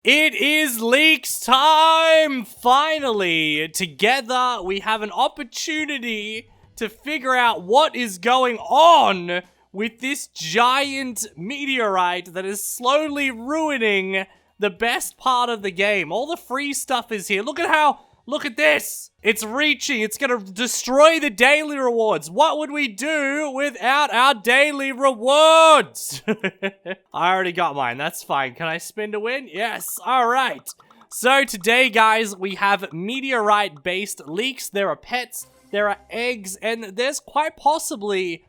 It is leaks time! Finally, together we have an opportunity to figure out what is going on with this giant meteorite that is slowly ruining the best part of the game. All the free stuff is here. Look at this! It's reaching, it's gonna destroy the daily rewards. What would we do without our daily rewards? I already got mine, that's fine. Can I spin to win? Yes, alright. So today, guys, we have meteorite-based leaks. There are pets, there are eggs, and there's quite possibly,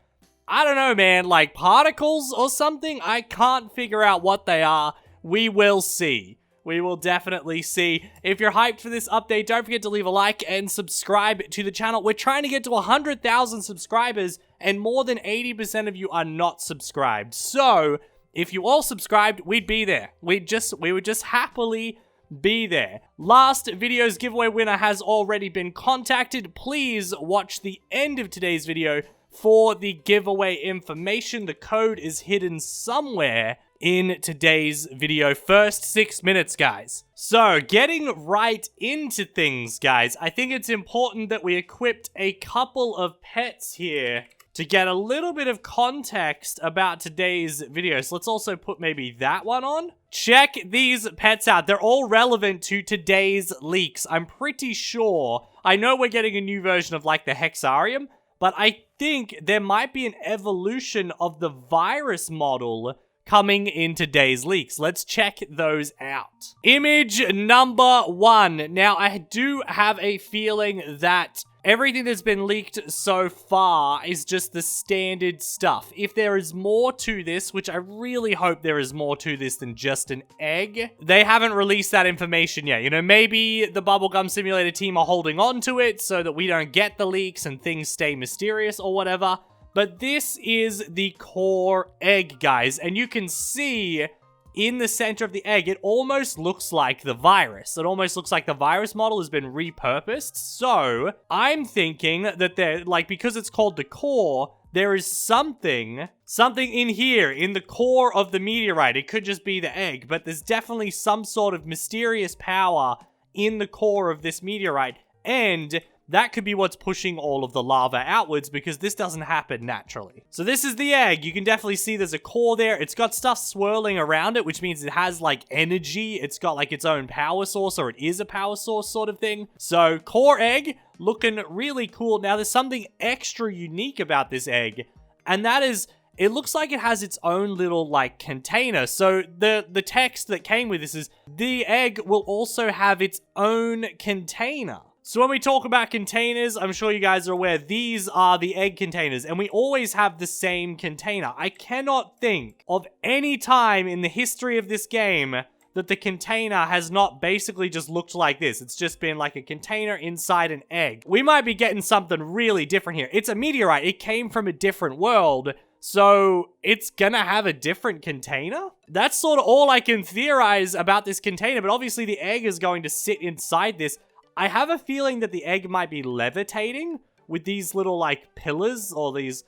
I don't know, man, like particles or something? I can't figure out what they are. We will see. We will definitely see. If you're hyped for this update, don't forget to leave a like and subscribe to the channel. We're trying to get to 100,000 subscribers, and more than 80% of you are not subscribed. So, if you all subscribed, we'd be there. We would just happily be there. Last video's giveaway winner has already been contacted. Please watch the end of today's video for the giveaway information. The code is hidden somewhere in today's video. First 6 minutes, guys. So, getting right into things, guys, I think it's important that we equipped a couple of pets here to get a little bit of context about today's video. So let's also put maybe that one on. Check these pets out. They're all relevant to today's leaks. I'm pretty sure. I know we're getting a new version of like the Hexarium, but I think there might be an evolution of the virus model coming in today's leaks. Let's check those out. Image number 1. Now, I do have a feeling that everything that's been leaked so far is just the standard stuff. If there is more to this, which I really hope there is more to this than just an egg, they haven't released that information yet. You know, maybe the Bubblegum Simulator team are holding on to it so that we don't get the leaks and things stay mysterious or whatever. But this is the core egg, guys, and you can see in the center of the egg, it almost looks like the virus. It almost looks like the virus model has been repurposed. So, I'm thinking that there, like, because it's called the core, there is something in here, in the core of the meteorite. It could just be the egg, but there's definitely some sort of mysterious power in the core of this meteorite, and that could be what's pushing all of the lava outwards, because this doesn't happen naturally. So this is the egg. You can definitely see there's a core there. It's got stuff swirling around it, which means it has like energy. It's got like its own power source, or it is a power source sort of thing. So core egg, looking really cool. Now there's something extra unique about this egg, and that is, it looks like it has its own little, like, container. So the text that came with this is, the egg will also have its own container. So when we talk about containers, I'm sure you guys are aware, these are the egg containers, and we always have the same container. I cannot think of any time in the history of this game that the container has not basically just looked like this. It's just been like a container inside an egg. We might be getting something really different here. It's a meteorite. It came from a different world, so it's gonna have a different container? That's sort of all I can theorize about this container, but obviously the egg is going to sit inside this. I have a feeling that the egg might be levitating with these little, like, pillars, or these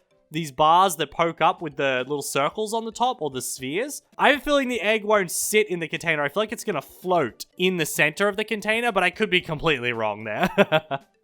bars that poke up with the little circles on the top, or the spheres. I have a feeling the egg won't sit in the container. I feel like it's gonna float in the center of the container, but I could be completely wrong there.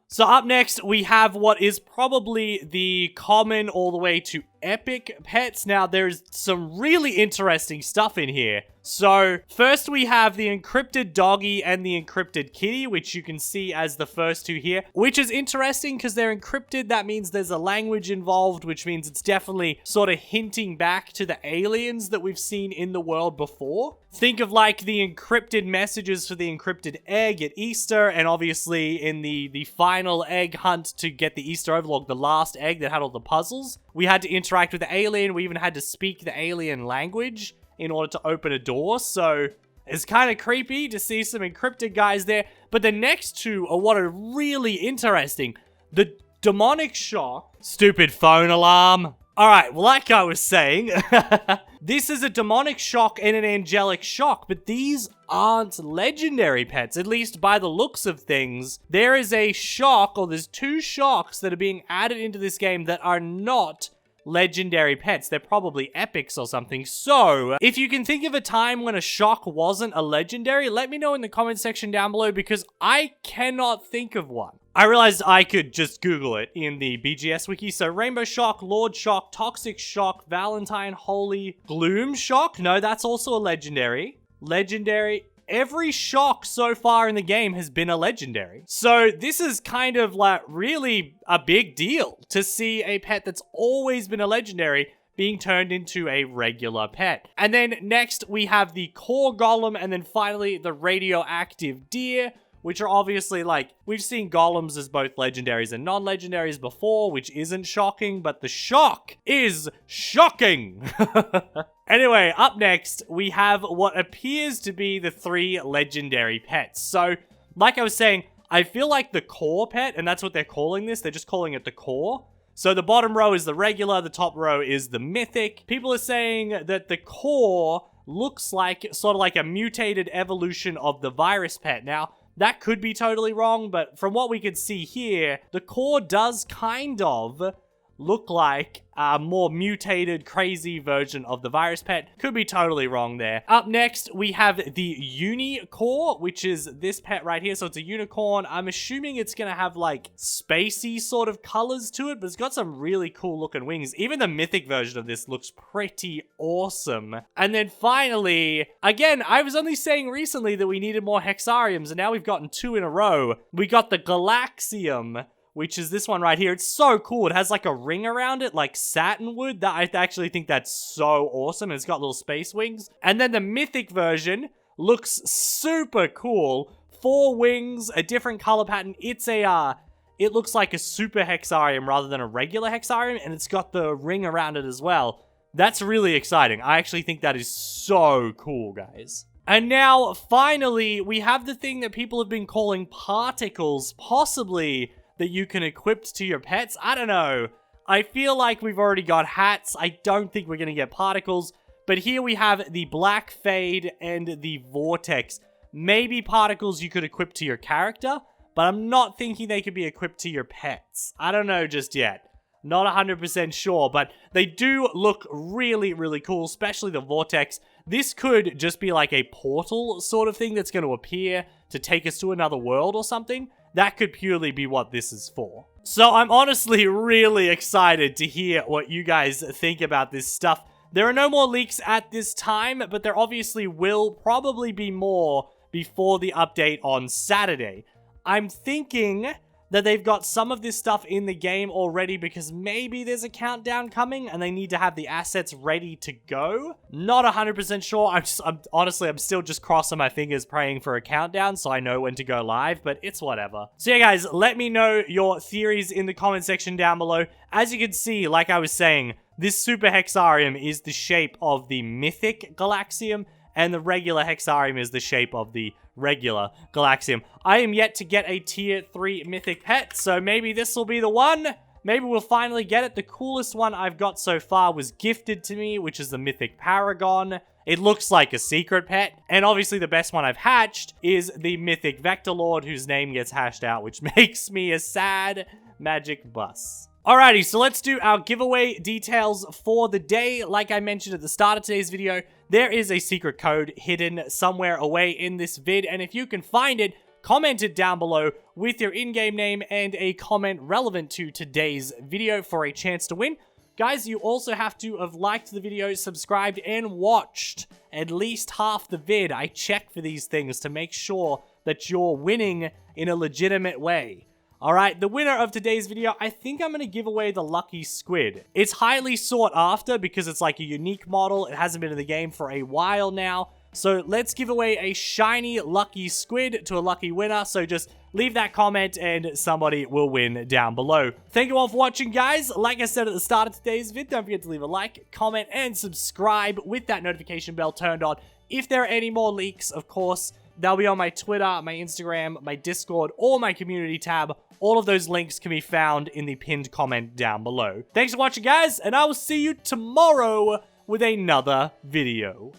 So up next, we have what is probably the common all the way to epic pets. Now, there's some really interesting stuff in here. So, first we have the encrypted doggy and the encrypted kitty, which you can see as the first two here, which is interesting because they're encrypted. That means there's a language involved, which means it's definitely sort of hinting back to the aliens that we've seen in the world before. Think of like the encrypted messages for the encrypted egg at Easter, and obviously in the final egg hunt to get the Easter Overlord, the last egg that had all the puzzles. We had to interact with the alien. We even had to speak the alien language in order to open a door, so it's kind of creepy to see some encrypted guys there. But the next two are what are really interesting. The demonic shock. Stupid phone alarm. Alright, well, like I was saying, this is a demonic shock and an angelic shock, but these aren't legendary pets, at least by the looks of things. There is a shock, or there's two shocks that are being added into this game that are not legendary pets. They're probably epics or something. So, if you can think of a time when a shock wasn't a legendary, let me know in the comment section down below because I cannot think of one. I realized I could just Google it in the BGS wiki. So Rainbow Shock, Lord Shock, Toxic Shock, Valentine, Holy, Gloom Shock. No, that's also a legendary. Legendary. Every shock so far in the game has been a legendary. So this is kind of like really a big deal to see a pet that's always been a legendary being turned into a regular pet. And then next we have the core golem and then finally the radioactive deer, which are obviously like, we've seen golems as both legendaries and non-legendaries before, which isn't shocking, but the shock is shocking. Anyway, up next, we have what appears to be the 3 legendary pets. So, like I was saying, I feel like the core pet, and that's what they're calling this, they're just calling it the core. So the bottom row is the regular, the top row is the mythic. People are saying that the core looks like sort of like a mutated evolution of the virus pet. Now, that could be totally wrong, but from what we can see here, the core does kind of look like a more mutated, crazy version of the virus pet. Could be totally wrong there. Up next, we have the Unicore, which is this pet right here. So it's a unicorn. I'm assuming it's gonna have like spacey sort of colors to it, but it's got some really cool looking wings. Even the mythic version of this looks pretty awesome. And then finally, again, I was only saying recently that we needed more Hexariums, and now we've gotten 2 in a row. We got the Galaxium, which is this one right here. It's so cool. It has like a ring around it, like satin wood. I actually think that's so awesome. And it's got little space wings. And then the mythic version looks super cool. 4 wings, a different color pattern. It looks like a super Hexarium rather than a regular Hexarium, and it's got the ring around it as well. That's really exciting. I actually think that is so cool, guys. And now, finally, we have the thing that people have been calling particles, possibly that you can equip to your pets. I don't know. I feel like we've already got hats. I don't think we're going to get particles. But here we have the Black Fade and the Vortex. Maybe particles you could equip to your character, but I'm not thinking they could be equipped to your pets. I don't know just yet. Not 100% sure, but they do look really, really cool, especially the Vortex. This could just be like a portal sort of thing that's going to appear to take us to another world or something. That could purely be what this is for. So I'm honestly really excited to hear what you guys think about this stuff. There are no more leaks at this time, but there obviously will probably be more before the update on Saturday. I'm thinking that they've got some of this stuff in the game already because maybe there's a countdown coming and they need to have the assets ready to go. Not 100% sure. I'm still just crossing my fingers praying for a countdown so I know when to go live, but it's whatever. So yeah, guys, let me know your theories in the comment section down below. As you can see, like I was saying, this Super Hexarium is the shape of the Mythic Galaxium, and the regular Hexarium is the shape of the regular Galaxium. I am yet to get a tier 3 mythic pet, so maybe this will be the one. Maybe we'll finally get it. The coolest one I've got so far was gifted to me, which is the Mythic Paragon. It looks like a secret pet. And obviously the best one I've hatched is the Mythic Vector Lord, whose name gets hashed out, which makes me a sad magic bus. Alrighty, so let's do our giveaway details for the day. Like I mentioned at the start of today's video, there is a secret code hidden somewhere away in this vid, and if you can find it, comment it down below with your in-game name and a comment relevant to today's video for a chance to win. Guys, you also have to have liked the video, subscribed, and watched at least half the vid. I check for these things to make sure that you're winning in a legitimate way. Alright, the winner of today's video, I think I'm going to give away the Lucky Squid. It's highly sought after because it's like a unique model. It hasn't been in the game for a while now. So let's give away a shiny Lucky Squid to a lucky winner. So just leave that comment and somebody will win down below. Thank you all for watching, guys. Like I said at the start of today's vid, don't forget to leave a like, comment, and subscribe with that notification bell turned on. If there are any more leaks, of course, they'll be on my Twitter, my Instagram, my Discord, or my community tab. All of those links can be found in the pinned comment down below. Thanks for watching, guys, and I will see you tomorrow with another video.